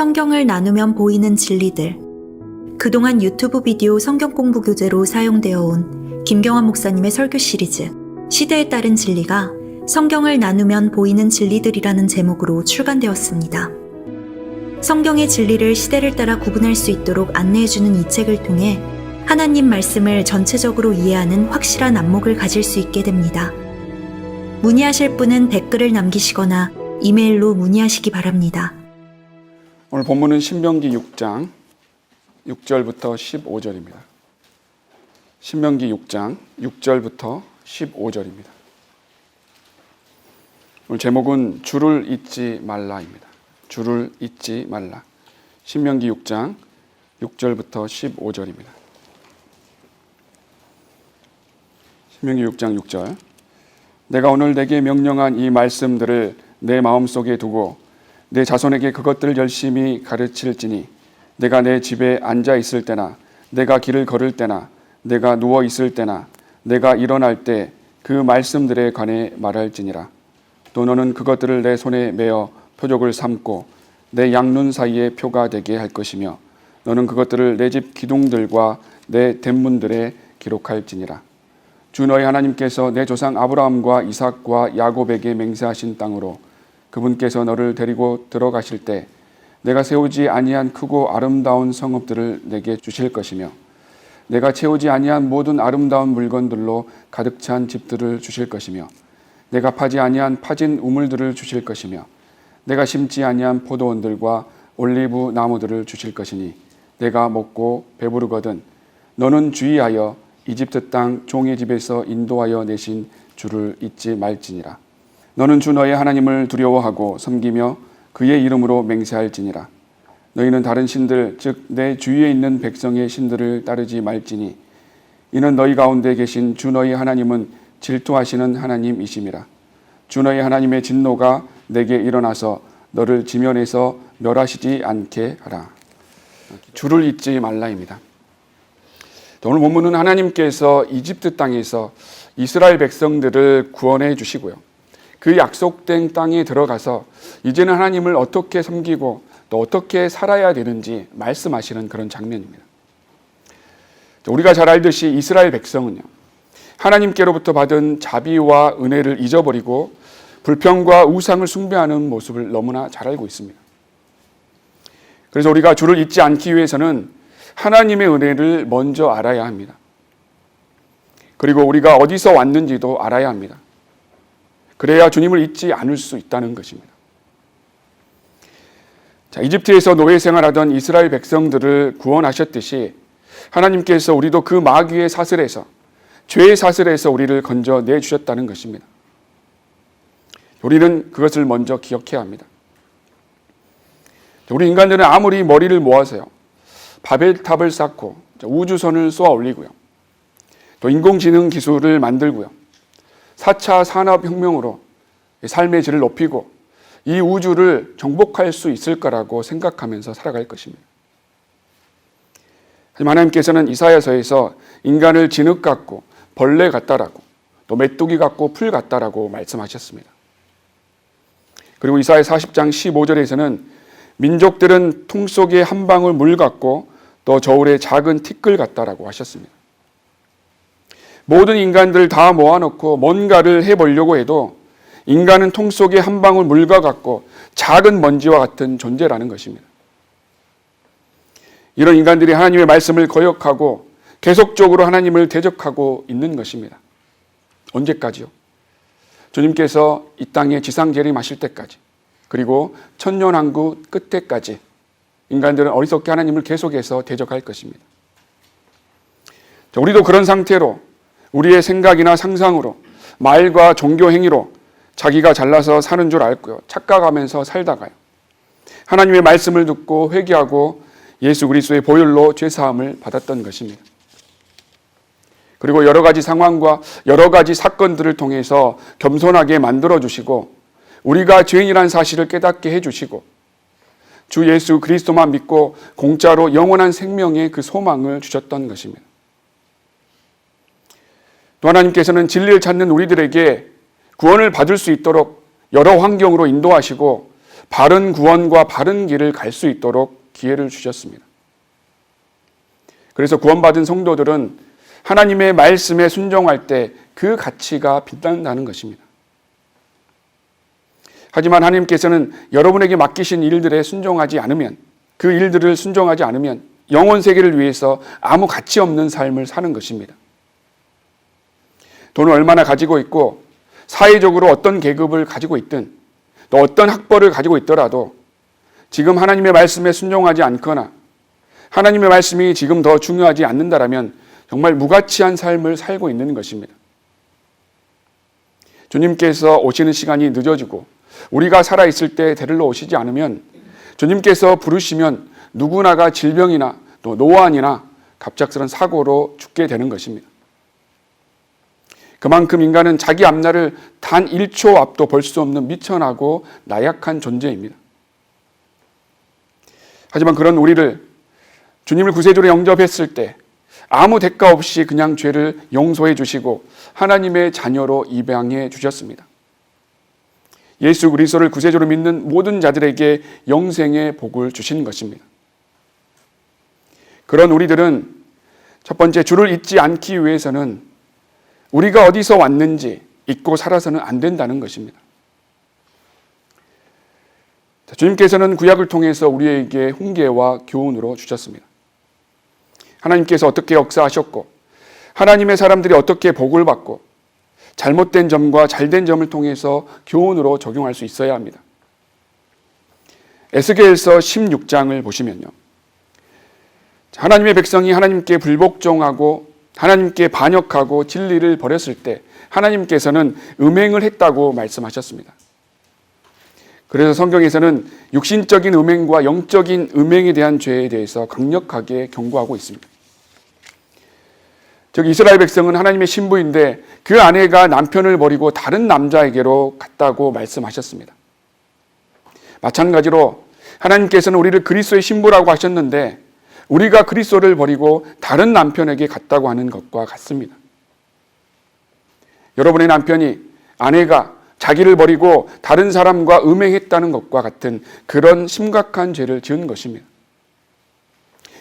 성경을 나누면 보이는 진리들. 그동안 유튜브 비디오 성경 공부 교재로 사용되어 온 김경환 목사님의 설교 시리즈 시대에 따른 진리가 성경을 나누면 보이는 진리들이라는 제목으로 출간되었습니다. 성경의 진리를 시대를 따라 구분할 수 있도록 안내해주는 이 책을 통해 하나님 말씀을 전체적으로 이해하는 확실한 안목을 가질 수 있게 됩니다. 문의하실 분은 댓글을 남기시거나 이메일로 문의하시기 바랍니다. 오늘 본문은 신명기 6장 6절부터 15절입니다. 신명기 6장 6절부터 15절입니다. 오늘 제목은 주를 잊지 말라입니다. 주를 잊지 말라. 신명기 6장 6절부터 15절입니다. 신명기 6장 6절. 내가 오늘 내게 명령한 이 말씀들을 내 마음속에 두고 내 자손에게 그것들을 열심히 가르칠지니 내가 내 집에 앉아 있을 때나 내가 길을 걸을 때나 내가 누워 있을 때나 내가 일어날 때 그 말씀들에 관해 말할지니라. 또 너는 그것들을 내 손에 메어 표적을 삼고 내 양눈 사이에 표가 되게 할 것이며 너는 그것들을 내 집 기둥들과 내 대 문들에 기록할지니라. 주 너희 하나님께서 내 조상 아브라함과 이삭과 야곱에게 맹세하신 땅으로 그분께서 너를 데리고 들어가실 때 내가 세우지 아니한 크고 아름다운 성읍들을 내게 주실 것이며 내가 채우지 아니한 모든 아름다운 물건들로 가득 찬 집들을 주실 것이며 내가 파지 아니한 파진 우물들을 주실 것이며 내가 심지 아니한 포도원들과 올리브 나무들을 주실 것이니 내가 먹고 배부르거든 너는 주의하여 이집트 땅 종의 집에서 인도하여 내신 주를 잊지 말지니라. 너는 주 너의 하나님을 두려워하고 섬기며 그의 이름으로 맹세할지니라. 너희는 다른 신들 즉 내 주위에 있는 백성의 신들을 따르지 말지니 이는 너희 가운데 계신 주 너희 하나님은 질투하시는 하나님이심이라. 주 너희 하나님의 진노가 내게 일어나서 너를 지면에서 멸하시지 않게 하라. 주를 잊지 말라입니다. 오늘 본문은 하나님께서 이집트 땅에서 이스라엘 백성들을 구원해 주시고요. 그 약속된 땅에 들어가서 이제는 하나님을 어떻게 섬기고 또 어떻게 살아야 되는지 말씀하시는 그런 장면입니다. 우리가 잘 알듯이 이스라엘 백성은요, 하나님께로부터 받은 자비와 은혜를 잊어버리고 불평과 우상을 숭배하는 모습을 너무나 잘 알고 있습니다. 그래서 우리가 주를 잊지 않기 위해서는 하나님의 은혜를 먼저 알아야 합니다. 그리고 우리가 어디서 왔는지도 알아야 합니다. 그래야 주님을 잊지 않을 수 있다는 것입니다. 자, 이집트에서 노예 생활하던 이스라엘 백성들을 구원하셨듯이 하나님께서 우리도 그 마귀의 사슬에서 죄의 사슬에서 우리를 건져내 주셨다는 것입니다. 우리는 그것을 먼저 기억해야 합니다. 우리 인간들은 아무리 머리를 모아서요, 바벨탑을 쌓고 우주선을 쏘아 올리고요, 또 인공지능 기술을 만들고요, 4차 산업혁명으로 삶의 질을 높이고 이 우주를 정복할 수 있을 거라고 생각하면서 살아갈 것입니다. 하지만 하나님께서는 이사야서에서 인간을 진흙 같고 벌레 같다라고 또 메뚜기 같고 풀 같다라고 말씀하셨습니다. 그리고 이사야 40장 15절에서는 민족들은 통 속에 한 방울 물 같고 또 저울의 작은 티끌 같다라고 하셨습니다. 모든 인간들 다 모아놓고 뭔가를 해보려고 해도 인간은 통 속에 한 방울 물과 같고 작은 먼지와 같은 존재라는 것입니다. 이런 인간들이 하나님의 말씀을 거역하고 계속적으로 하나님을 대적하고 있는 것입니다. 언제까지요? 주님께서 이 땅에 지상 재림하실 때까지, 그리고 천년왕국 끝때까지 인간들은 어리석게 하나님을 계속해서 대적할 것입니다. 우리도 그런 상태로 우리의 생각이나 상상으로 말과 종교 행위로 자기가 잘나서 사는 줄 알고요, 착각하면서 살다가요, 하나님의 말씀을 듣고 회개하고 예수 그리스도의 보혈로 죄사함을 받았던 것입니다. 그리고 여러 가지 상황과 여러 가지 사건들을 통해서 겸손하게 만들어주시고 우리가 죄인이라는 사실을 깨닫게 해주시고 주 예수 그리스도만 믿고 공짜로 영원한 생명의 그 소망을 주셨던 것입니다. 또 하나님께서는 진리를 찾는 우리들에게 구원을 받을 수 있도록 여러 환경으로 인도하시고 바른 구원과 바른 길을 갈 수 있도록 기회를 주셨습니다. 그래서 구원받은 성도들은 하나님의 말씀에 순종할 때 그 가치가 빛난다는 것입니다. 하지만 하나님께서는 여러분에게 맡기신 일들에 순종하지 않으면, 그 일들을 순종하지 않으면 영혼 세계를 위해서 아무 가치 없는 삶을 사는 것입니다. 돈을 얼마나 가지고 있고 사회적으로 어떤 계급을 가지고 있든 또 어떤 학벌을 가지고 있더라도 지금 하나님의 말씀에 순종하지 않거나 하나님의 말씀이 지금 더 중요하지 않는다라면 정말 무가치한 삶을 살고 있는 것입니다. 주님께서 오시는 시간이 늦어지고 우리가 살아있을 때 데리러 오시지 않으면 주님께서 부르시면 누구나가 질병이나 또 노안이나 갑작스런 사고로 죽게 되는 것입니다. 그만큼 인간은 자기 앞날을 단 1초 앞도 볼 수 없는 미천하고 나약한 존재입니다. 하지만 그런 우리를 주님을 구세주로 영접했을 때 아무 대가 없이 그냥 죄를 용서해 주시고 하나님의 자녀로 입양해 주셨습니다. 예수 그리스도를 구세주로 믿는 모든 자들에게 영생의 복을 주신 것입니다. 그런 우리들은 첫 번째, 주를 잊지 않기 위해서는 우리가 어디서 왔는지 잊고 살아서는 안 된다는 것입니다. 주님께서는 구약을 통해서 우리에게 훈계와 교훈으로 주셨습니다. 하나님께서 어떻게 역사하셨고 하나님의 사람들이 어떻게 복을 받고 잘못된 점과 잘된 점을 통해서 교훈으로 적용할 수 있어야 합니다. 에스겔서 16장을 보시면요, 하나님의 백성이 하나님께 불복종하고 하나님께 반역하고 진리를 버렸을 때 하나님께서는 음행을 했다고 말씀하셨습니다. 그래서 성경에서는 육신적인 음행과 영적인 음행에 대한 죄에 대해서 강력하게 경고하고 있습니다. 즉 이스라엘 백성은 하나님의 신부인데 그 아내가 남편을 버리고 다른 남자에게로 갔다고 말씀하셨습니다. 마찬가지로 하나님께서는 우리를 그리스도의 신부라고 하셨는데 우리가 그리스도를 버리고 다른 남편에게 갔다고 하는 것과 같습니다. 여러분의 남편이, 아내가 자기를 버리고 다른 사람과 음행했다는 것과 같은 그런 심각한 죄를 지은 것입니다.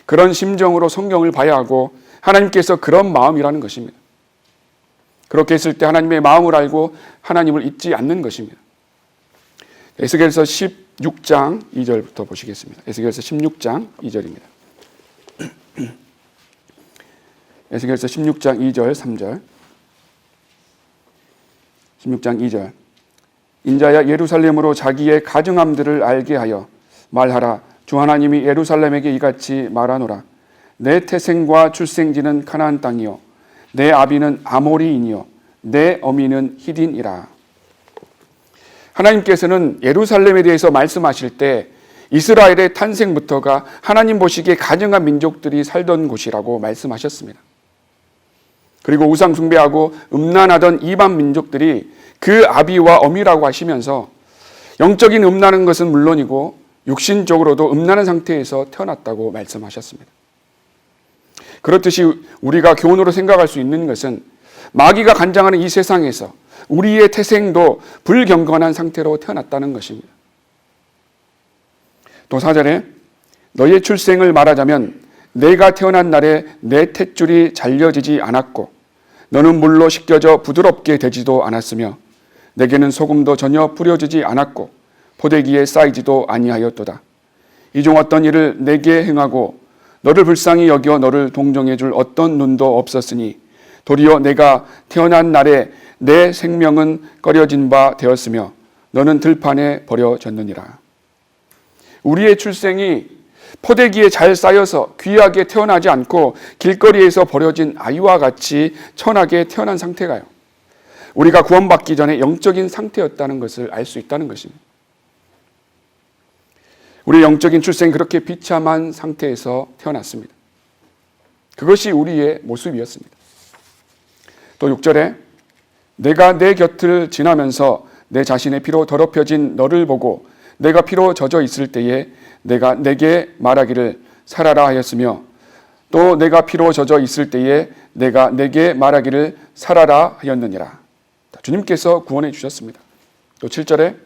그런 심정으로 성경을 봐야 하고 하나님께서 그런 마음이라는 것입니다. 그렇게 했을 때 하나님의 마음을 알고 하나님을 잊지 않는 것입니다. 에스겔서 16장 2절부터 보시겠습니다. 에스겔서 16장 2절입니다. 에스겔서 16장 2절 3절 16장 2절 인자야 예루살렘으로 자기의 가증함들을 알게 하여 말하라. 주 하나님이 예루살렘에게 이같이 말하노라. 내 태생과 출생지는 가나안 땅이요 내 아비는 아모리인이요 내 어미는 히딘이라. 하나님께서는 예루살렘에 대해서 말씀하실 때 이스라엘의 탄생부터가 하나님 보시기에 가증한 민족들이 살던 곳이라고 말씀하셨습니다. 그리고 우상 숭배하고 음란하던 이방 민족들이 그 아비와 어미라고 하시면서 영적인 음란한 것은 물론이고 육신적으로도 음란한 상태에서 태어났다고 말씀하셨습니다. 그렇듯이 우리가 교훈으로 생각할 수 있는 것은 마귀가 간장하는 이 세상에서 우리의 태생도 불경건한 상태로 태어났다는 것입니다. 또 4절에 너의 출생을 말하자면 내가 태어난 날에 내 탯줄이 잘려지지 않았고 너는 물로 씻겨져 부드럽게 되지도 않았으며 내게는 소금도 전혀 뿌려지지 않았고 포대기에 쌓이지도 아니하였도다. 이 중 어떤 일을 내게 행하고 너를 불쌍히 여겨 너를 동정해 줄 어떤 눈도 없었으니 도리어 내가 태어난 날에 내 생명은 꺼려진 바 되었으며 너는 들판에 버려졌느니라. 우리의 출생이 포대기에 잘 쌓여서 귀하게 태어나지 않고 길거리에서 버려진 아이와 같이 천하게 태어난 상태가요, 우리가 구원받기 전에 영적인 상태였다는 것을 알 수 있다는 것입니다. 우리의 영적인 출생이 그렇게 비참한 상태에서 태어났습니다. 그것이 우리의 모습이었습니다. 또 6절에 내가 내 곁을 지나면서 내 자신의 피로 더럽혀진 너를 보고 내가 피로 젖어 있을 때에 내가 내게 말하기를 살아라 하였으며 또 내가 피로 젖어 있을 때에 내가 내게 말하기를 살아라 하였느니라. 주님께서 구원해 주셨습니다. 또 7절에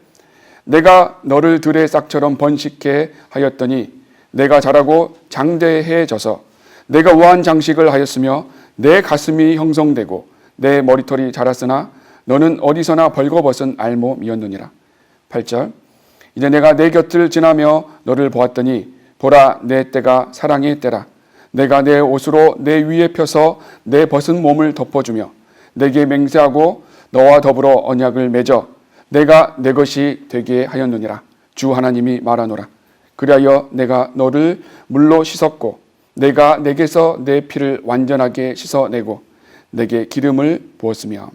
내가 너를 들의 싹처럼 번식해 하였더니 내가 자라고 장대해져서 내가 우아한 장식을 하였으며 내 가슴이 형성되고 내 머리털이 자랐으나 너는 어디서나 벌거벗은 알몸이었느니라. 8절. 이제 내가 내 곁을 지나며 너를 보았더니 보라, 내 때가 사랑의 때라. 내가 내 옷으로 내 위에 펴서 내 벗은 몸을 덮어주며 내게 맹세하고 너와 더불어 언약을 맺어 내가 내 것이 되게 하였느니라. 주 하나님이 말하노라. 그리하여 내가 너를 물로 씻었고 내가 내게서 내 피를 완전하게 씻어내고 내게 기름을 부었으며.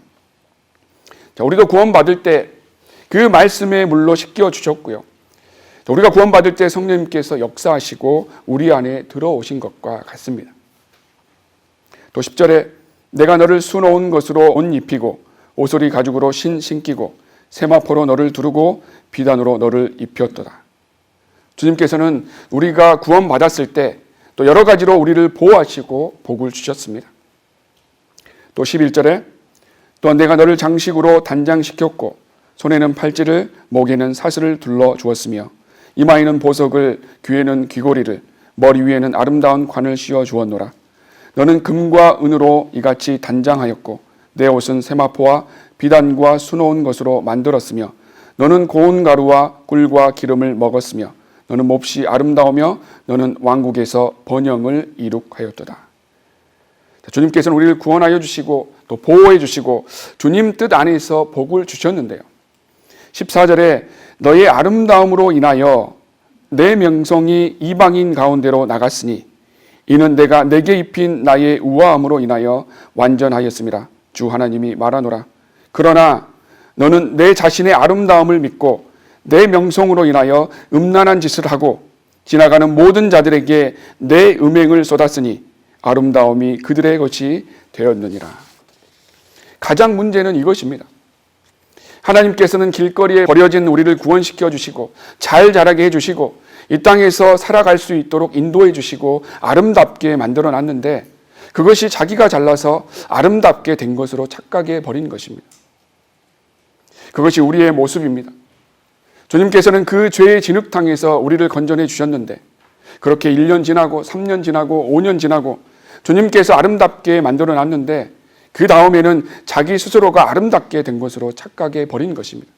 자, 우리도 구원받을 때 그 말씀의 물로 씻겨 주셨고요. 우리가 구원받을 때 성령님께서 역사하시고 우리 안에 들어오신 것과 같습니다. 또 10절에 내가 너를 수놓은 것으로 옷 입히고 오소리 가죽으로 신기고 세마포로 너를 두르고 비단으로 너를 입혔도다. 주님께서는 우리가 구원받았을 때 또 여러 가지로 우리를 보호하시고 복을 주셨습니다. 또 11절에 또 내가 너를 장식으로 단장시켰고 손에는 팔찌를 목에는 사슬을 둘러 주었으며 이마에는 보석을 귀에는 귀고리를 머리 위에는 아름다운 관을 씌워 주었노라. 너는 금과 은으로 이같이 단장하였고 내 옷은 세마포와 비단과 수놓은 것으로 만들었으며 너는 고운 가루와 꿀과 기름을 먹었으며 너는 몹시 아름다우며 너는 왕국에서 번영을 이룩하였도다. 주님께서는 우리를 구원하여 주시고 또 보호해 주시고 주님 뜻 안에서 복을 주셨는데요. 14절에 너의 아름다움으로 인하여 내 명성이 이방인 가운데로 나갔으니 이는 내가 내게 입힌 나의 우아함으로 인하여 완전하였습니다. 주 하나님이 말하노라. 그러나 너는 내 자신의 아름다움을 믿고 내 명성으로 인하여 음란한 짓을 하고 지나가는 모든 자들에게 내 음행을 쏟았으니 아름다움이 그들의 것이 되었느니라. 가장 문제는 이것입니다. 하나님께서는 길거리에 버려진 우리를 구원시켜 주시고 잘 자라게 해주시고 이 땅에서 살아갈 수 있도록 인도해 주시고 아름답게 만들어 놨는데 그것이 자기가 잘나서 아름답게 된 것으로 착각해 버린 것입니다. 그것이 우리의 모습입니다. 주님께서는 그 죄의 진흙탕에서 우리를 건져내 주셨는데 그렇게 1년 지나고 3년 지나고 5년 지나고 주님께서 아름답게 만들어 놨는데 그 다음에는 자기 스스로가 아름답게 된 것으로 착각해 버린 것입니다.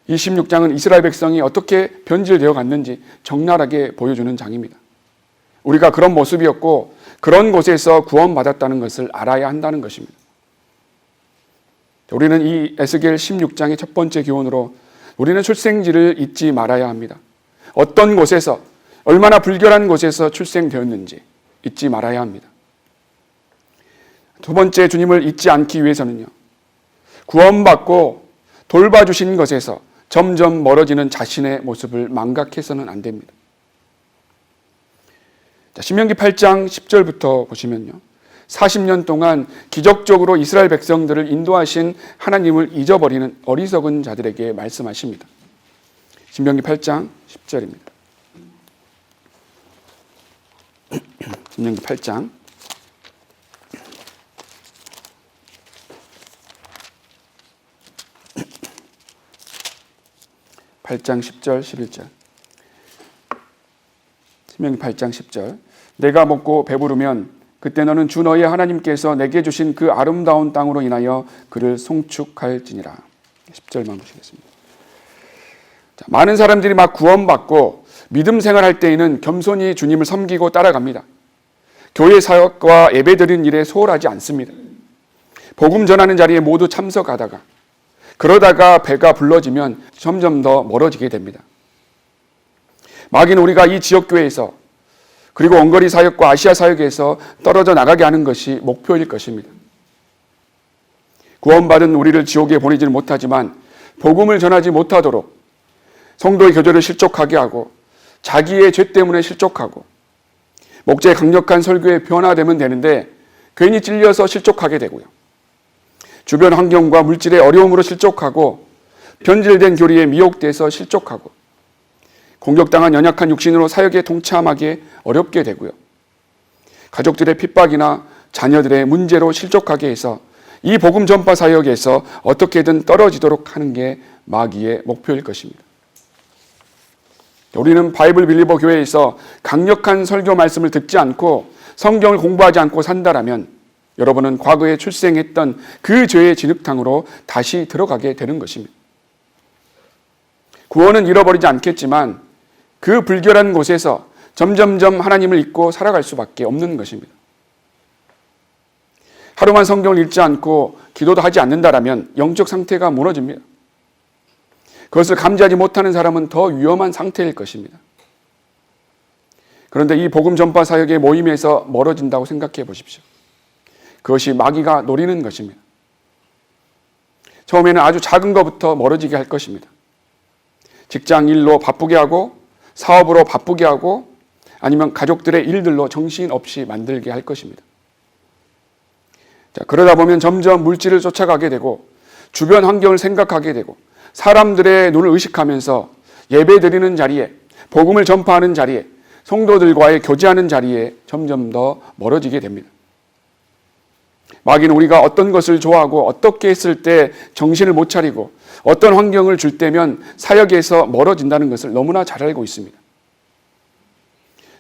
이 16장은 이스라엘 백성이 어떻게 변질되어 갔는지 적나라하게 보여주는 장입니다. 우리가 그런 모습이었고 그런 곳에서 구원받았다는 것을 알아야 한다는 것입니다. 우리는 이 에스겔 16장의 첫 번째 교훈으로 우리는 출생지를 잊지 말아야 합니다. 어떤 곳에서 얼마나 불결한 곳에서 출생되었는지 잊지 말아야 합니다. 두 번째, 주님을 잊지 않기 위해서는요, 구원받고 돌봐주신 것에서 점점 멀어지는 자신의 모습을 망각해서는 안 됩니다. 신명기 8장 10절부터 보시면요, 40년 동안 기적적으로 이스라엘 백성들을 인도하신 하나님을 잊어버리는 어리석은 자들에게 말씀하십니다. 신명기 8장 10절입니다. 신명기 8장 10절 11절. 신명기 8장 10절. 내가 먹고 배부르면 그때 너는 주 너의 하나님께서 내게 주신 그 아름다운 땅으로 인하여 그를 송축할지니라. 10절만 보시겠습니다. 자, 많은 사람들이 막 구원받고 믿음 생활할 때에는 겸손히 주님을 섬기고 따라갑니다. 교회 사역과 예배드리는 일에 소홀하지 않습니다. 복음 전하는 자리에 모두 참석하다가 그러다가 배가 불러지면 점점 더 멀어지게 됩니다. 마귀는 우리가 이 지역교회에서 그리고 원거리 사역과 아시아 사역에서 떨어져 나가게 하는 것이 목표일 것입니다. 구원받은 우리를 지옥에 보내지는 못하지만 복음을 전하지 못하도록 성도의 교제를 실족하게 하고 자기의 죄 때문에 실족하고 목재의 강력한 설교에 변화되면 되는데 괜히 찔려서 실족하게 되고요. 주변 환경과 물질의 어려움으로 실족하고 변질된 교리에 미혹돼서 실족하고 공격당한 연약한 육신으로 사역에 동참하기 어렵게 되고요. 가족들의 핍박이나 자녀들의 문제로 실족하게 해서 이 복음 전파 사역에서 어떻게든 떨어지도록 하는 게 마귀의 목표일 것입니다. 우리는 바이블 빌리버 교회에서 강력한 설교 말씀을 듣지 않고 성경을 공부하지 않고 산다라면 여러분은 과거에 출생했던 그 죄의 진흙탕으로 다시 들어가게 되는 것입니다. 구원은 잃어버리지 않겠지만 그 불결한 곳에서 점점점 하나님을 잊고 살아갈 수밖에 없는 것입니다. 하루만 성경을 읽지 않고 기도도 하지 않는다라면 영적 상태가 무너집니다. 그것을 감지하지 못하는 사람은 더 위험한 상태일 것입니다. 그런데 이 복음 전파 사역의 모임에서 멀어진다고 생각해 보십시오. 그것이 마귀가 노리는 것입니다. 처음에는 아주 작은 것부터 멀어지게 할 것입니다. 직장 일로 바쁘게 하고 사업으로 바쁘게 하고 아니면 가족들의 일들로 정신없이 만들게 할 것입니다. 자, 그러다 보면 점점 물질을 쫓아가게 되고 주변 환경을 생각하게 되고 사람들의 눈을 의식하면서 예배 드리는 자리에, 복음을 전파하는 자리에, 성도들과의 교제하는 자리에 점점 더 멀어지게 됩니다. 마귀는 우리가 어떤 것을 좋아하고 어떻게 했을 때 정신을 못 차리고 어떤 환경을 줄 때면 사역에서 멀어진다는 것을 너무나 잘 알고 있습니다.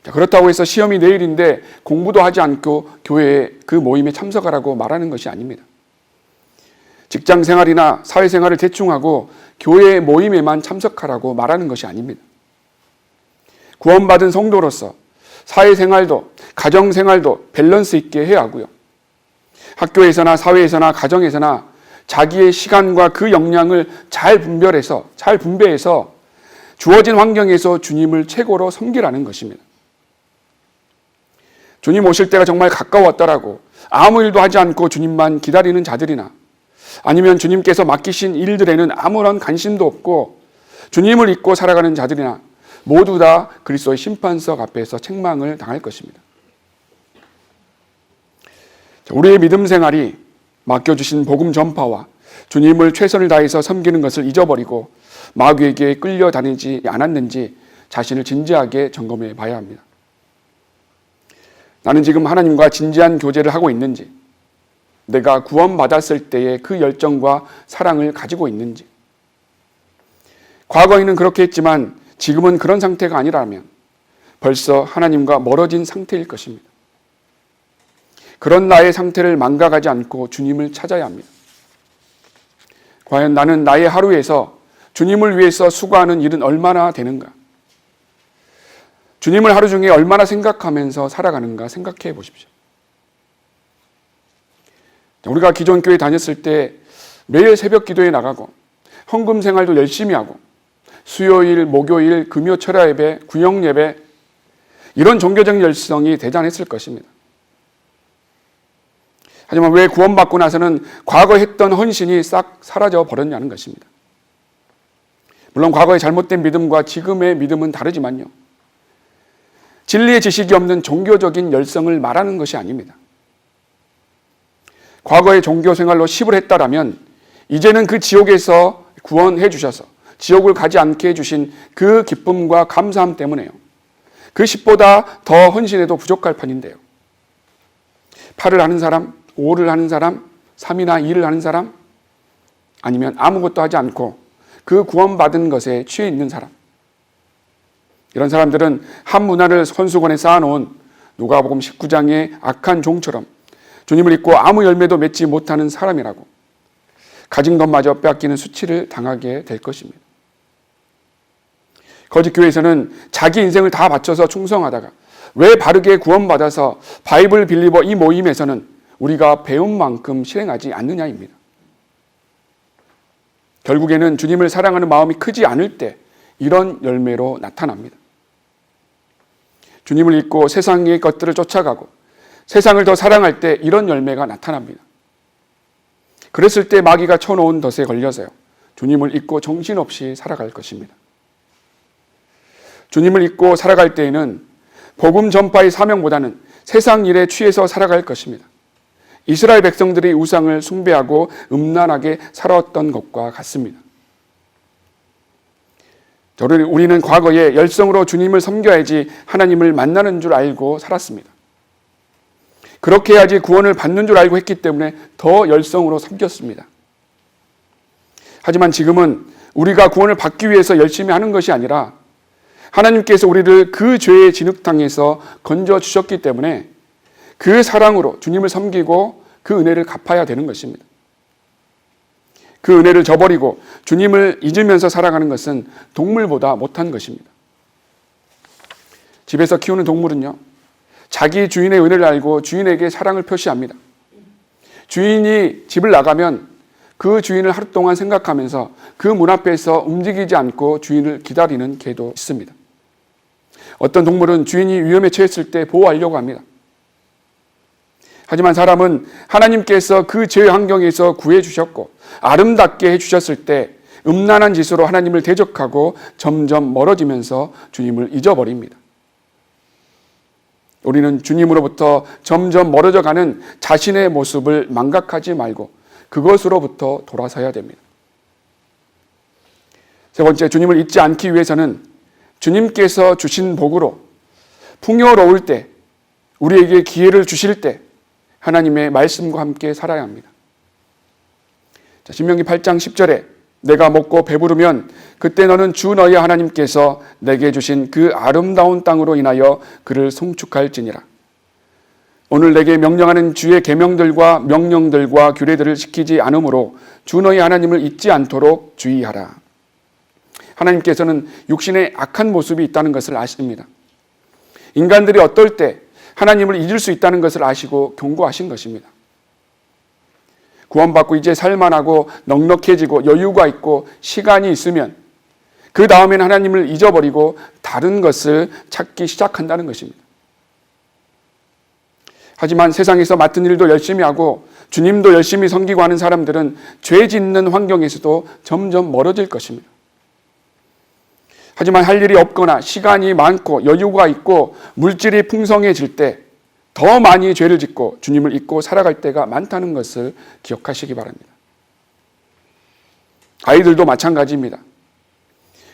자, 그렇다고 해서 시험이 내일인데 공부도 하지 않고 교회에 그 모임에 참석하라고 말하는 것이 아닙니다. 직장 생활이나 사회생활을 대충 하고 교회 모임에만 참석하라고 말하는 것이 아닙니다. 구원받은 성도로서 사회생활도 가정생활도 밸런스 있게 해야 하고요. 학교에서나 사회에서나 가정에서나 자기의 시간과 그 역량을 잘 분배해서 주어진 환경에서 주님을 최고로 섬기라는 것입니다. 주님 오실 때가 정말 가까웠더라고 아무 일도 하지 않고 주님만 기다리는 자들이나 아니면 주님께서 맡기신 일들에는 아무런 관심도 없고 주님을 잊고 살아가는 자들이나 모두 다 그리스도의 심판석 앞에서 책망을 당할 것입니다. 우리의 믿음 생활이 맡겨주신 복음 전파와 주님을 최선을 다해서 섬기는 것을 잊어버리고 마귀에게 끌려다니지 않았는지 자신을 진지하게 점검해 봐야 합니다. 나는 지금 하나님과 진지한 교제를 하고 있는지, 내가 구원받았을 때의 그 열정과 사랑을 가지고 있는지, 과거에는 그렇게 했지만 지금은 그런 상태가 아니라면 벌써 하나님과 멀어진 상태일 것입니다. 그런 나의 상태를 망각하지 않고 주님을 찾아야 합니다. 과연 나는 나의 하루에서 주님을 위해서 수고하는 일은 얼마나 되는가? 주님을 하루 중에 얼마나 생각하면서 살아가는가 생각해 보십시오. 우리가 기존 교회 다녔을 때 매일 새벽 기도에 나가고 헌금 생활도 열심히 하고 수요일, 목요일, 금요 철야 예배, 구역 예배 이런 종교적 열성이 대단했을 것입니다. 하지만 왜 구원받고 나서는 과거 했던 헌신이 싹 사라져 버렸냐는 것입니다. 물론 과거의 잘못된 믿음과 지금의 믿음은 다르지만요. 진리의 지식이 없는 종교적인 열성을 말하는 것이 아닙니다. 과거의 종교 생활로 10을 했다라면 이제는 그 지옥에서 구원해 주셔서 지옥을 가지 않게 해주신 그 기쁨과 감사함 때문에요. 그 10보다 더 헌신해도 부족할 판인데요. 8을 하는 사람, 5를 하는 사람, 3이나 2를 하는 사람, 아니면 아무것도 하지 않고 그 구원받은 것에 취해 있는 사람. 이런 사람들은 한 문화를 손수건에 쌓아놓은 누가복음 19장의 악한 종처럼 주님을 잊고 아무 열매도 맺지 못하는 사람이라고 가진 것마저 빼앗기는 수치를 당하게 될 것입니다. 거짓 교회에서는 자기 인생을 다 바쳐서 충성하다가 왜 바르게 구원받아서 바이블 빌리버 이 모임에서는 우리가 배운 만큼 실행하지 않느냐입니다. 결국에는 주님을 사랑하는 마음이 크지 않을 때 이런 열매로 나타납니다. 주님을 잊고 세상의 것들을 쫓아가고 세상을 더 사랑할 때 이런 열매가 나타납니다. 그랬을 때 마귀가 쳐놓은 덫에 걸려서요. 주님을 잊고 정신없이 살아갈 것입니다. 주님을 잊고 살아갈 때에는 복음 전파의 사명보다는 세상 일에 취해서 살아갈 것입니다. 이스라엘 백성들이 우상을 숭배하고 음란하게 살아왔던 것과 같습니다. 우리는 과거에 열성으로 주님을 섬겨야지 하나님을 만나는 줄 알고 살았습니다. 그렇게 해야지 구원을 받는 줄 알고 했기 때문에 더 열성으로 섬겼습니다. 하지만 지금은 우리가 구원을 받기 위해서 열심히 하는 것이 아니라 하나님께서 우리를 그 죄의 진흙탕에서 건져주셨기 때문에 그 사랑으로 주님을 섬기고 그 은혜를 갚아야 되는 것입니다. 그 은혜를 저버리고 주님을 잊으면서 살아가는 것은 동물보다 못한 것입니다. 집에서 키우는 동물은요, 자기 주인의 은혜를 알고 주인에게 사랑을 표시합니다. 주인이 집을 나가면 그 주인을 하루 동안 생각하면서 그 문 앞에서 움직이지 않고 주인을 기다리는 개도 있습니다. 어떤 동물은 주인이 위험에 처했을 때 보호하려고 합니다. 하지만 사람은 하나님께서 그 죄의 환경에서 구해주셨고 아름답게 해주셨을 때 음란한 짓으로 하나님을 대적하고 점점 멀어지면서 주님을 잊어버립니다. 우리는 주님으로부터 점점 멀어져 가는 자신의 모습을 망각하지 말고 그것으로부터 돌아서야 됩니다. 세 번째, 주님을 잊지 않기 위해서는 주님께서 주신 복으로 풍요로울 때, 우리에게 기회를 주실 때 하나님의 말씀과 함께 살아야 합니다. 신명기 8장 10절에 내가 먹고 배부르면 그때 너는 주 너희 하나님께서 내게 주신 그 아름다운 땅으로 인하여 그를 송축할지니라. 오늘 내게 명령하는 주의 계명들과 명령들과 규례들을 지키지 않으므로 주 너희 하나님을 잊지 않도록 주의하라. 하나님께서는 육신의 악한 모습이 있다는 것을 아십니다. 인간들이 어떨 때 하나님을 잊을 수 있다는 것을 아시고 경고하신 것입니다. 구원받고 이제 살만하고 넉넉해지고 여유가 있고 시간이 있으면 그 다음에는 하나님을 잊어버리고 다른 것을 찾기 시작한다는 것입니다. 하지만 세상에서 맡은 일도 열심히 하고 주님도 열심히 섬기고 하는 사람들은 죄 짓는 환경에서도 점점 멀어질 것입니다. 하지만 할 일이 없거나 시간이 많고 여유가 있고 물질이 풍성해질 때 더 많이 죄를 짓고 주님을 잊고 살아갈 때가 많다는 것을 기억하시기 바랍니다. 아이들도 마찬가지입니다.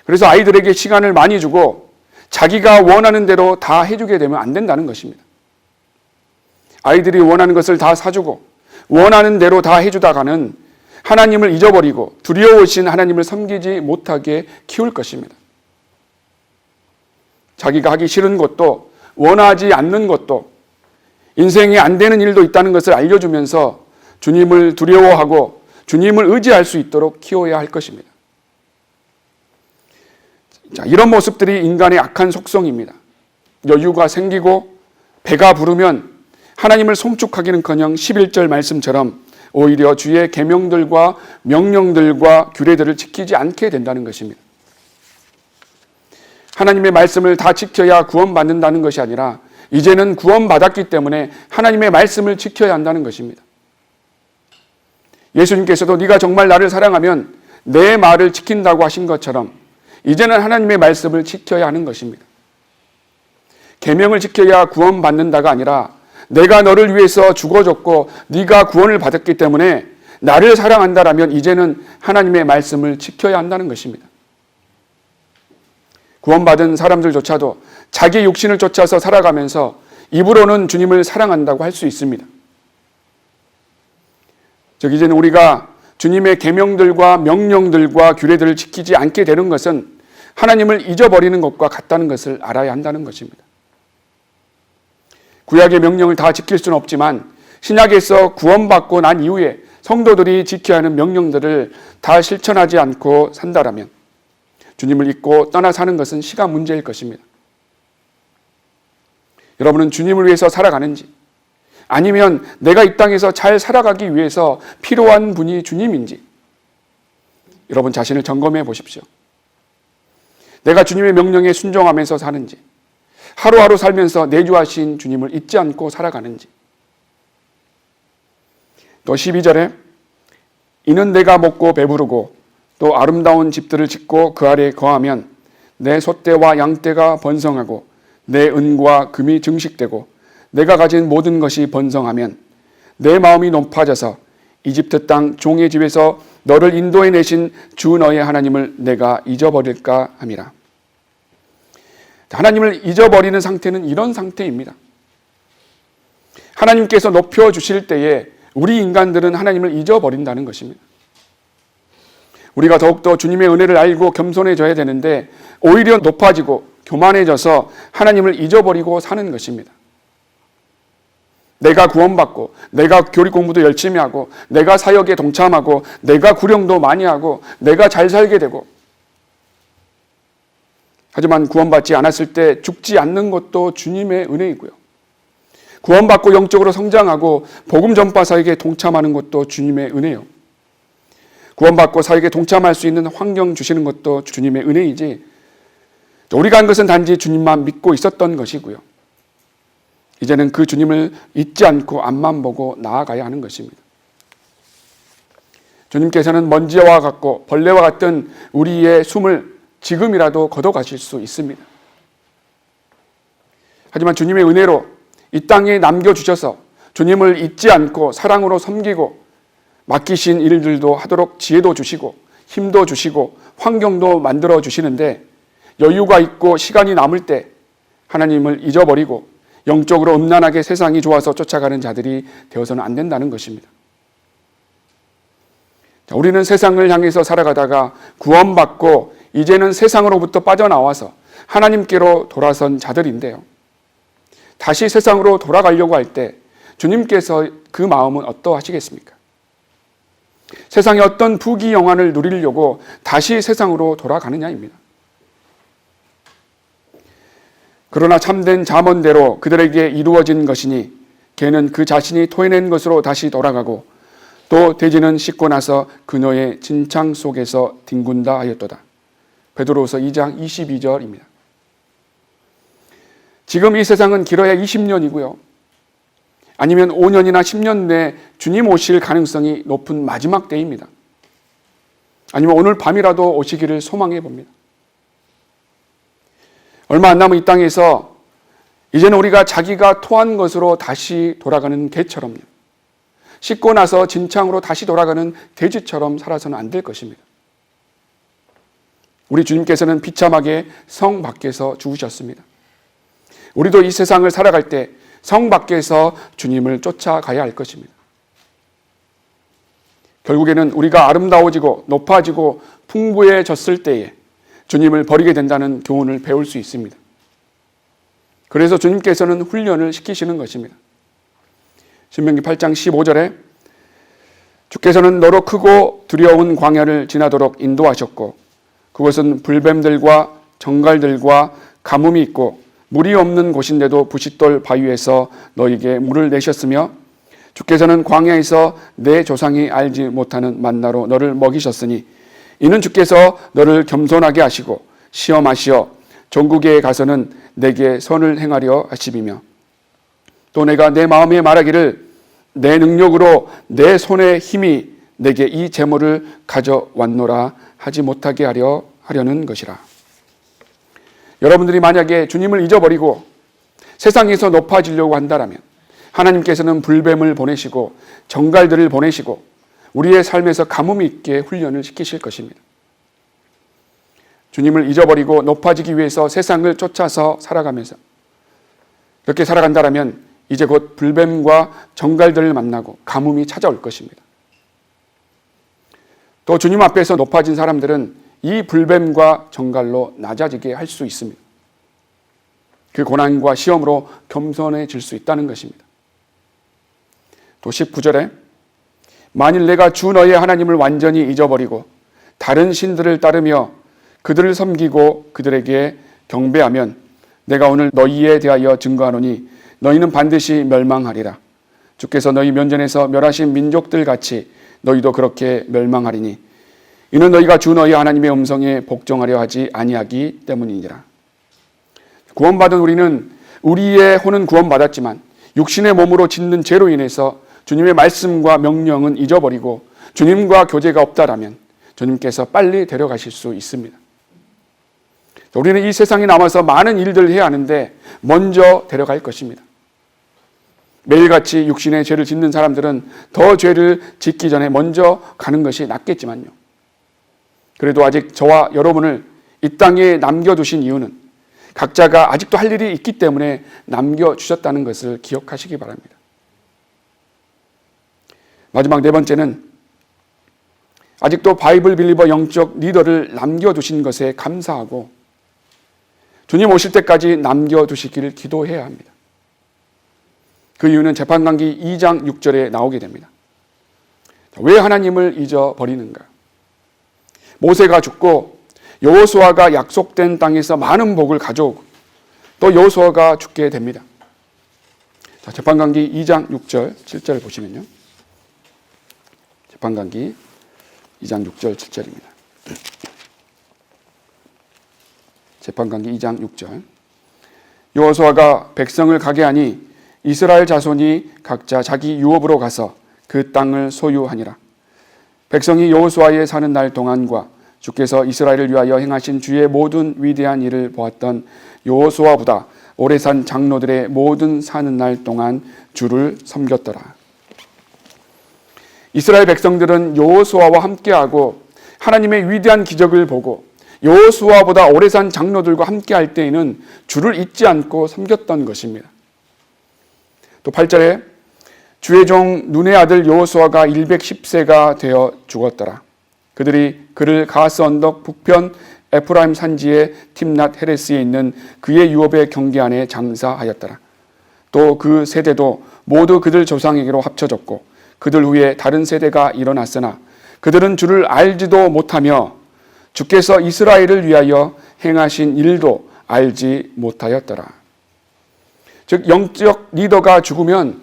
그래서 아이들에게 시간을 많이 주고 자기가 원하는 대로 다 해주게 되면 안 된다는 것입니다. 아이들이 원하는 것을 다 사주고 원하는 대로 다 해주다가는 하나님을 잊어버리고 두려우신 하나님을 섬기지 못하게 키울 것입니다. 자기가 하기 싫은 것도 원하지 않는 것도 인생에 안 되는 일도 있다는 것을 알려주면서 주님을 두려워하고 주님을 의지할 수 있도록 키워야 할 것입니다. 자, 이런 모습들이 인간의 악한 속성입니다. 여유가 생기고 배가 부르면 하나님을 송축하기는커녕 11절 말씀처럼 오히려 주의 계명들과 명령들과 규례들을 지키지 않게 된다는 것입니다. 하나님의 말씀을 다 지켜야 구원받는다는 것이 아니라 이제는 구원받았기 때문에 하나님의 말씀을 지켜야 한다는 것입니다. 예수님께서도 네가 정말 나를 사랑하면 내 말을 지킨다고 하신 것처럼 이제는 하나님의 말씀을 지켜야 하는 것입니다. 계명을 지켜야 구원받는다가 아니라 내가 너를 위해서 죽어줬고 네가 구원을 받았기 때문에 나를 사랑한다라면 이제는 하나님의 말씀을 지켜야 한다는 것입니다. 구원받은 사람들조차도 자기 육신을 쫓아서 살아가면서 입으로는 주님을 사랑한다고 할 수 있습니다. 즉 이제는 우리가 주님의 계명들과 명령들과 규례들을 지키지 않게 되는 것은 하나님을 잊어버리는 것과 같다는 것을 알아야 한다는 것입니다. 구약의 명령을 다 지킬 수는 없지만 신약에서 구원받고 난 이후에 성도들이 지켜야 하는 명령들을 다 실천하지 않고 산다라면 주님을 잊고 떠나 사는 것은 시간 문제일 것입니다. 여러분은 주님을 위해서 살아가는지 아니면 내가 이 땅에서 잘 살아가기 위해서 필요한 분이 주님인지 여러분 자신을 점검해 보십시오. 내가 주님의 명령에 순종하면서 사는지 하루하루 살면서 내주하신 주님을 잊지 않고 살아가는지 또 12절에 이는 내가 먹고 배부르고 또 아름다운 집들을 짓고 그 아래에 거하면 내 소떼와 양떼가 번성하고 내 은과 금이 증식되고 내가 가진 모든 것이 번성하면 내 마음이 높아져서 이집트 땅 종의 집에서 너를 인도해 내신 주 너의 하나님을 내가 잊어버릴까 함이라. 하나님을 잊어버리는 상태는 이런 상태입니다. 하나님께서 높여주실 때에 우리 인간들은 하나님을 잊어버린다는 것입니다. 우리가 더욱더 주님의 은혜를 알고 겸손해져야 되는데 오히려 높아지고 교만해져서 하나님을 잊어버리고 사는 것입니다. 내가 구원받고, 내가 교리 공부도 열심히 하고, 내가 사역에 동참하고, 내가 구령도 많이 하고, 내가 잘 살게 되고, 하지만 구원받지 않았을 때 죽지 않는 것도 주님의 은혜이고요. 구원받고 영적으로 성장하고 복음 전파 사역에 동참하는 것도 주님의 은혜요. 구원받고 사역에 동참할 수 있는 환경 주시는 것도 주님의 은혜이지, 우리가 한 것은 단지 주님만 믿고 있었던 것이고요. 이제는 그 주님을 잊지 않고 앞만 보고 나아가야 하는 것입니다. 주님께서는 먼지와 같고 벌레와 같은 우리의 숨을 지금이라도 걷어가실 수 있습니다. 하지만 주님의 은혜로 이 땅에 남겨주셔서 주님을 잊지 않고 사랑으로 섬기고 맡기신 일들도 하도록 지혜도 주시고 힘도 주시고 환경도 만들어 주시는데, 여유가 있고 시간이 남을 때 하나님을 잊어버리고 영적으로 음란하게 세상이 좋아서 쫓아가는 자들이 되어서는 안 된다는 것입니다. 우리는 세상을 향해서 살아가다가 구원받고 이제는 세상으로부터 빠져나와서 하나님께로 돌아선 자들인데요. 다시 세상으로 돌아가려고 할 때 주님께서 그 마음은 어떠하시겠습니까? 세상의 어떤 부귀 영화를 누리려고 다시 세상으로 돌아가느냐입니다. 그러나 참된 잠언대로 그들에게 이루어진 것이니 걔는 그 자신이 토해낸 것으로 다시 돌아가고 또 돼지는 씻고 나서 그녀의 진창 속에서 뒹군다 하였도다. 베드로후서 2장 22절입니다. 지금 이 세상은 길어야 20년이고요. 아니면 5년이나 10년 내에 주님 오실 가능성이 높은 마지막 때입니다. 아니면 오늘 밤이라도 오시기를 소망해 봅니다. 얼마 안 남은 이 땅에서 이제는 우리가 자기가 토한 것으로 다시 돌아가는 개처럼요, 씻고 나서 진창으로 다시 돌아가는 돼지처럼 살아서는 안 될 것입니다. 우리 주님께서는 비참하게 성 밖에서 죽으셨습니다. 우리도 이 세상을 살아갈 때 성 밖에서 주님을 쫓아가야 할 것입니다. 결국에는 우리가 아름다워지고 높아지고 풍부해졌을 때에 주님을 버리게 된다는 교훈을 배울 수 있습니다. 그래서 주님께서는 훈련을 시키시는 것입니다. 신명기 8장 15절에 주께서는 너로 크고 두려운 광야를 지나도록 인도하셨고 그것은 불뱀들과 정갈들과 가뭄이 있고 물이 없는 곳인데도 부싯돌 바위에서 너에게 물을 내셨으며 주께서는 광야에서 내 조상이 알지 못하는 만나로 너를 먹이셨으니 이는 주께서 너를 겸손하게 하시고 시험하시어 전국에 가서는 내게 선을 행하려 하심이며 또 내가 내 마음에 말하기를 내 능력으로 내 손의 힘이 내게 이 재물을 가져왔노라 하지 못하게 하려는 것이라. 여러분들이 만약에 주님을 잊어버리고 세상에서 높아지려고 한다면 하나님께서는 불뱀을 보내시고 정갈들을 보내시고 우리의 삶에서 가뭄이 있게 훈련을 시키실 것입니다. 주님을 잊어버리고 높아지기 위해서 세상을 쫓아서 살아가면서 그렇게 살아간다면 이제 곧 불뱀과 정갈들을 만나고 가뭄이 찾아올 것입니다. 또 주님 앞에서 높아진 사람들은 이 불뱀과 정갈로 낮아지게 할 수 있습니다. 그 고난과 시험으로 겸손해질 수 있다는 것입니다. 또 19절에 만일 내가 주 너의 하나님을 완전히 잊어버리고 다른 신들을 따르며 그들을 섬기고 그들에게 경배하면 내가 오늘 너희에 대하여 증거하노니 너희는 반드시 멸망하리라. 주께서 너희 면전에서 멸하신 민족들 같이 너희도 그렇게 멸망하리니 이는 너희가 주 너희 하나님의 음성에 복종하려 하지 아니하기 때문이니라. 구원받은 우리는 우리의 혼은 구원받았지만 육신의 몸으로 짓는 죄로 인해서 주님의 말씀과 명령은 잊어버리고 주님과 교제가 없다라면 주님께서 빨리 데려가실 수 있습니다. 우리는 이 세상에 남아서 많은 일들을 해야 하는데 먼저 데려갈 것입니다. 매일같이 육신의 죄를 짓는 사람들은 더 죄를 짓기 전에 먼저 가는 것이 낫겠지만요. 그래도 아직 저와 여러분을 이 땅에 남겨두신 이유는 각자가 아직도 할 일이 있기 때문에 남겨주셨다는 것을 기억하시기 바랍니다. 마지막 네 번째는 아직도 바이블 빌리버 영적 리더를 남겨두신 것에 감사하고 주님 오실 때까지 남겨두시기를 기도해야 합니다. 그 이유는 재판관기 2장 6절에 나오게 됩니다. 왜 하나님을 잊어버리는가? 모세가 죽고 여호수아가 약속된 땅에서 많은 복을 가져오고 또 여호수아가 죽게 됩니다. 자, 재판관기 2장 6절 7절 보시면요. 재판관기 2장 6절 7절입니다. 재판관기 2장 6절. 여호수아가 백성을 가게 하니 이스라엘 자손이 각자 자기 유업으로 가서 그 땅을 소유하니라. 백성이 여호수아에 사는 날 동안과 주께서 이스라엘을 위하여 행하신 주의 모든 위대한 일을 보았던 여호수아보다 오래 산 장로들의 모든 사는 날 동안 주를 섬겼더라. 이스라엘 백성들은 여호수아와 함께하고 하나님의 위대한 기적을 보고 여호수아보다 오래 산 장로들과 함께할 때에는 주를 잊지 않고 섬겼던 것입니다. 또 8절에 주의 종 눈의 아들 여호수아가 110세가 되어 죽었더라. 그들이 그를 가스 언덕 북편 에프라임 산지의 팀낫 헤레스에 있는 그의 유업의 경계 안에 장사하였더라. 또 그 세대도 모두 그들 조상에게로 합쳐졌고 그들 후에 다른 세대가 일어났으나 그들은 주를 알지도 못하며 주께서 이스라엘을 위하여 행하신 일도 알지 못하였더라. 즉 영적 리더가 죽으면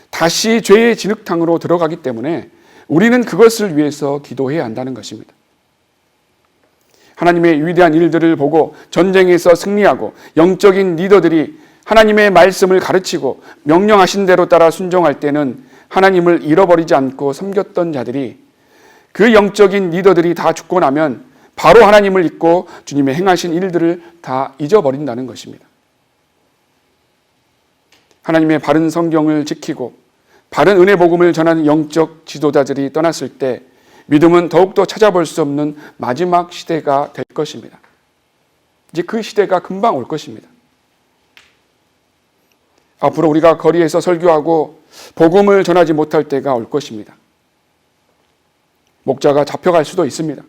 다시 죄의 진흙탕으로 들어가기 때문에 우리는 그것을 위해서 기도해야 한다는 것입니다. 하나님의 위대한 일들을 보고 전쟁에서 승리하고 영적인 리더들이 하나님의 말씀을 가르치고 명령하신 대로 따라 순종할 때는 하나님을 잃어버리지 않고 섬겼던 자들이 그 영적인 리더들이 다 죽고 나면 바로 하나님을 잊고 주님의 행하신 일들을 다 잊어버린다는 것입니다. 하나님의 바른 성경을 지키고 바른 은혜 복음을 전하는 영적 지도자들이 떠났을 때 믿음은 더욱더 찾아볼 수 없는 마지막 시대가 될 것입니다. 이제 그 시대가 금방 올 것입니다. 앞으로 우리가 거리에서 설교하고 복음을 전하지 못할 때가 올 것입니다. 목자가 잡혀갈 수도 있습니다.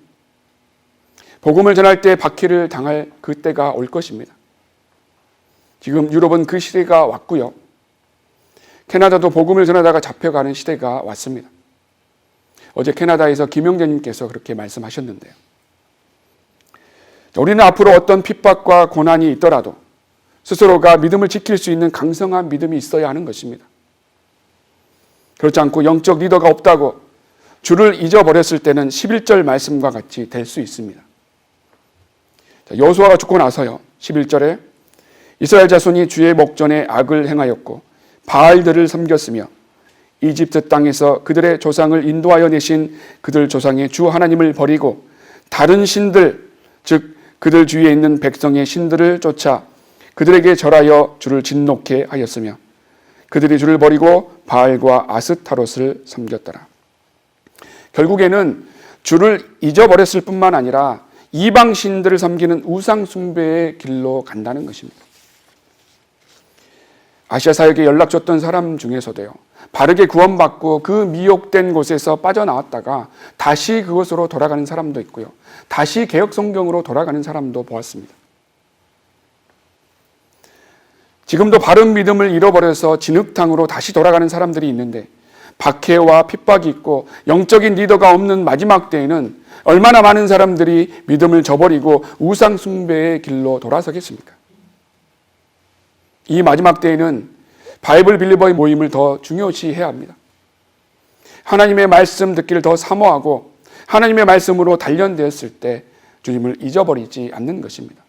복음을 전할 때 박해를 당할 그 때가 올 것입니다. 지금 유럽은 그 시대가 왔고요. 캐나다도 복음을 전하다가 잡혀가는 시대가 왔습니다. 어제 캐나다에서 김영재님께서 그렇게 말씀하셨는데요. 우리는 앞으로 어떤 핍박과 고난이 있더라도 스스로가 믿음을 지킬 수 있는 강성한 믿음이 있어야 하는 것입니다. 그렇지 않고 영적 리더가 없다고 주를 잊어버렸을 때는 11절 말씀과 같이 될 수 있습니다. 여호수아가 죽고 나서요. 11절에 이스라엘 자손이 주의 목전에 악을 행하였고 바알들을 섬겼으며 이집트 땅에서 그들의 조상을 인도하여 내신 그들 조상의 주 하나님을 버리고 다른 신들 즉 그들 주위에 있는 백성의 신들을 쫓아 그들에게 절하여 주를 진노케 하였으며 그들이 주를 버리고 바알과 아스타롯을 섬겼더라. 결국에는 주를 잊어버렸을 뿐만 아니라 이방 신들을 섬기는 우상 숭배의 길로 간다는 것입니다. 아시아 사역에 연락 줬던 사람 중에서도요. 바르게 구원받고 그 미혹된 곳에서 빠져나왔다가 다시 그곳으로 돌아가는 사람도 있고요. 다시 개역 성경으로 돌아가는 사람도 보았습니다. 지금도 바른 믿음을 잃어버려서 진흙탕으로 다시 돌아가는 사람들이 있는데 박해와 핍박이 있고 영적인 리더가 없는 마지막 때에는 얼마나 많은 사람들이 믿음을 저버리고 우상 숭배의 길로 돌아서겠습니까? 이 마지막 때에는 바이블 빌리버의 모임을 더 중요시해야 합니다. 하나님의 말씀 듣기를 더 사모하고 하나님의 말씀으로 단련되었을 때 주님을 잊어버리지 않는 것입니다.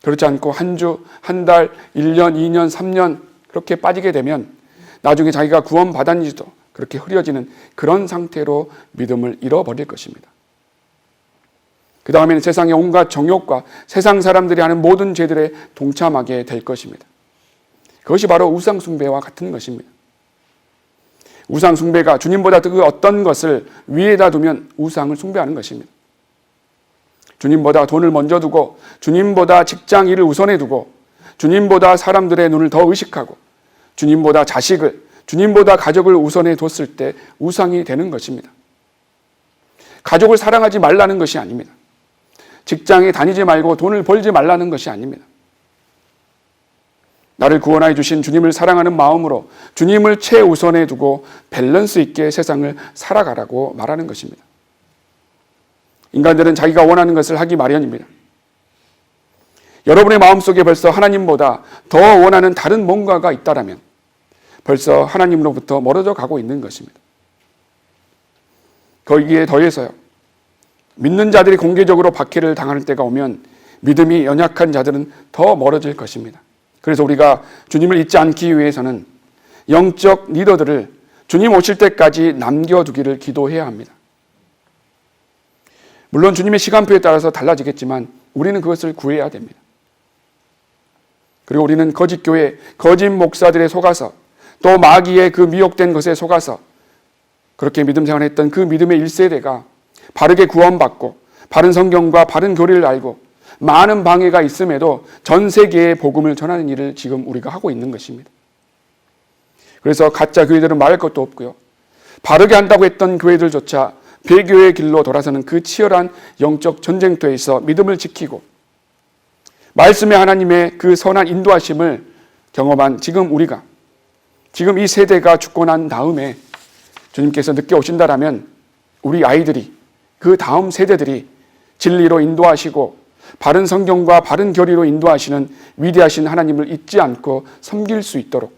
그렇지 않고 한 주, 한 달, 1년, 2년, 3년 그렇게 빠지게 되면 나중에 자기가 구원받았는지도 그렇게 흐려지는 그런 상태로 믿음을 잃어버릴 것입니다. 그 다음에는 세상의 온갖 정욕과 세상 사람들이 하는 모든 죄들에 동참하게 될 것입니다. 그것이 바로 우상 숭배와 같은 것입니다. 우상 숭배가 주님보다 그 어떤 것을 위에다 두면 우상을 숭배하는 것입니다. 주님보다 돈을 먼저 두고 주님보다 직장 일을 우선해 두고 주님보다 사람들의 눈을 더 의식하고 주님보다 자식을 주님보다 가족을 우선해 뒀을 때 우상이 되는 것입니다. 가족을 사랑하지 말라는 것이 아닙니다. 직장에 다니지 말고 돈을 벌지 말라는 것이 아닙니다. 나를 구원하여 주신 주님을 사랑하는 마음으로 주님을 최우선에 두고 밸런스 있게 세상을 살아가라고 말하는 것입니다. 인간들은 자기가 원하는 것을 하기 마련입니다. 여러분의 마음속에 벌써 하나님보다 더 원하는 다른 뭔가가 있다라면 벌써 하나님으로부터 멀어져 가고 있는 것입니다. 거기에 더해서요, 믿는 자들이 공개적으로 박해를 당할 때가 오면 믿음이 연약한 자들은 더 멀어질 것입니다. 그래서 우리가 주님을 잊지 않기 위해서는 영적 리더들을 주님 오실 때까지 남겨두기를 기도해야 합니다. 물론 주님의 시간표에 따라서 달라지겠지만 우리는 그것을 구해야 됩니다. 그리고 우리는 거짓 교회, 거짓 목사들에 속아서 또 마귀의 그 미혹된 것에 속아서 그렇게 믿음 생활했던 그 믿음의 1세대가 바르게 구원받고 바른 성경과 바른 교리를 알고 많은 방해가 있음에도 전 세계에 복음을 전하는 일을 지금 우리가 하고 있는 것입니다. 그래서 가짜 교회들은 말할 것도 없고요. 바르게 한다고 했던 교회들조차 배교의 길로 돌아서는 그 치열한 영적 전쟁터에 있어 믿음을 지키고 말씀의 하나님의 그 선한 인도하심을 경험한 지금 이 세대가 죽고 난 다음에 주님께서 늦게 오신다라면 우리 아이들이, 그 다음 세대들이 진리로 인도하시고 바른 성경과 바른 교리로 인도하시는 위대하신 하나님을 잊지 않고 섬길 수 있도록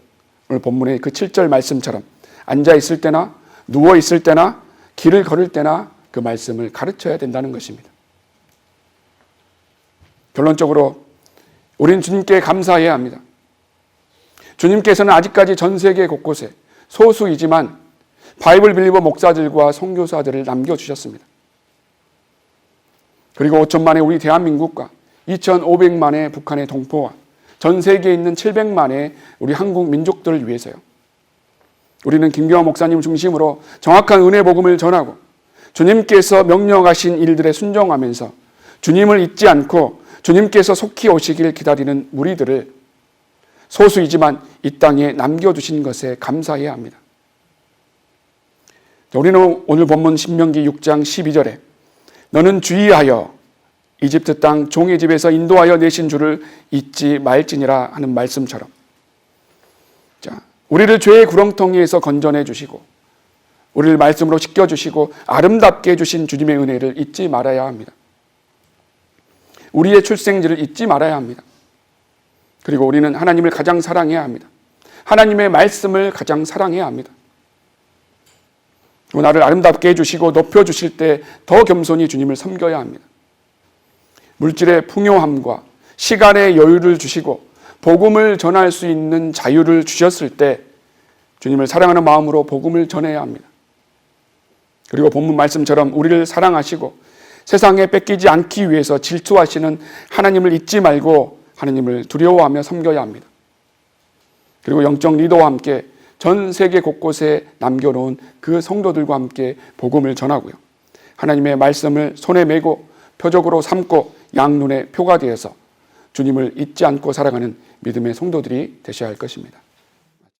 오늘 본문의 그 7절 말씀처럼 앉아있을 때나 누워있을 때나 길을 걸을 때나 그 말씀을 가르쳐야 된다는 것입니다. 결론적으로 우리는 주님께 감사해야 합니다. 주님께서는 아직까지 전 세계 곳곳에 소수이지만 바이블 빌리버 목사들과 선교사들을 남겨주셨습니다. 그리고 5천만의 우리 대한민국과 2,500만의 북한의 동포와 전 세계에 있는 700만의 우리 한국 민족들을 위해서요. 우리는 김경환 목사님 중심으로 정확한 은혜 복음을 전하고 주님께서 명령하신 일들에 순종하면서 주님을 잊지 않고 주님께서 속히 오시길 기다리는 무리들을 소수이지만 이 땅에 남겨두신 것에 감사해야 합니다. 우리는 오늘 본문 신명기 6장 12절에 너는 주의하여 이집트 땅 종의 집에서 인도하여 내신 주를 잊지 말지니라 하는 말씀처럼 우리를 죄의 구렁텅이에서 건져내 주시고 우리를 말씀으로 씻겨주시고 아름답게 해주신 주님의 은혜를 잊지 말아야 합니다. 우리의 출생지를 잊지 말아야 합니다. 그리고 우리는 하나님을 가장 사랑해야 합니다. 하나님의 말씀을 가장 사랑해야 합니다. 나를 아름답게 해주시고 높여주실 때 더 겸손히 주님을 섬겨야 합니다. 물질의 풍요함과 시간의 여유를 주시고 복음을 전할 수 있는 자유를 주셨을 때 주님을 사랑하는 마음으로 복음을 전해야 합니다. 그리고 본문 말씀처럼 우리를 사랑하시고 세상에 뺏기지 않기 위해서 질투하시는 하나님을 잊지 말고 하나님을 두려워하며 섬겨야 합니다. 그리고 영적 리더와 함께 전 세계 곳곳에 남겨놓은 그 성도들과 함께 복음을 전하고요. 하나님의 말씀을 손에 메고 표적으로 삼고 양눈의 표가 되어서 주님을 잊지 않고 살아가는 믿음의 성도들이 되셔야 할 것입니다.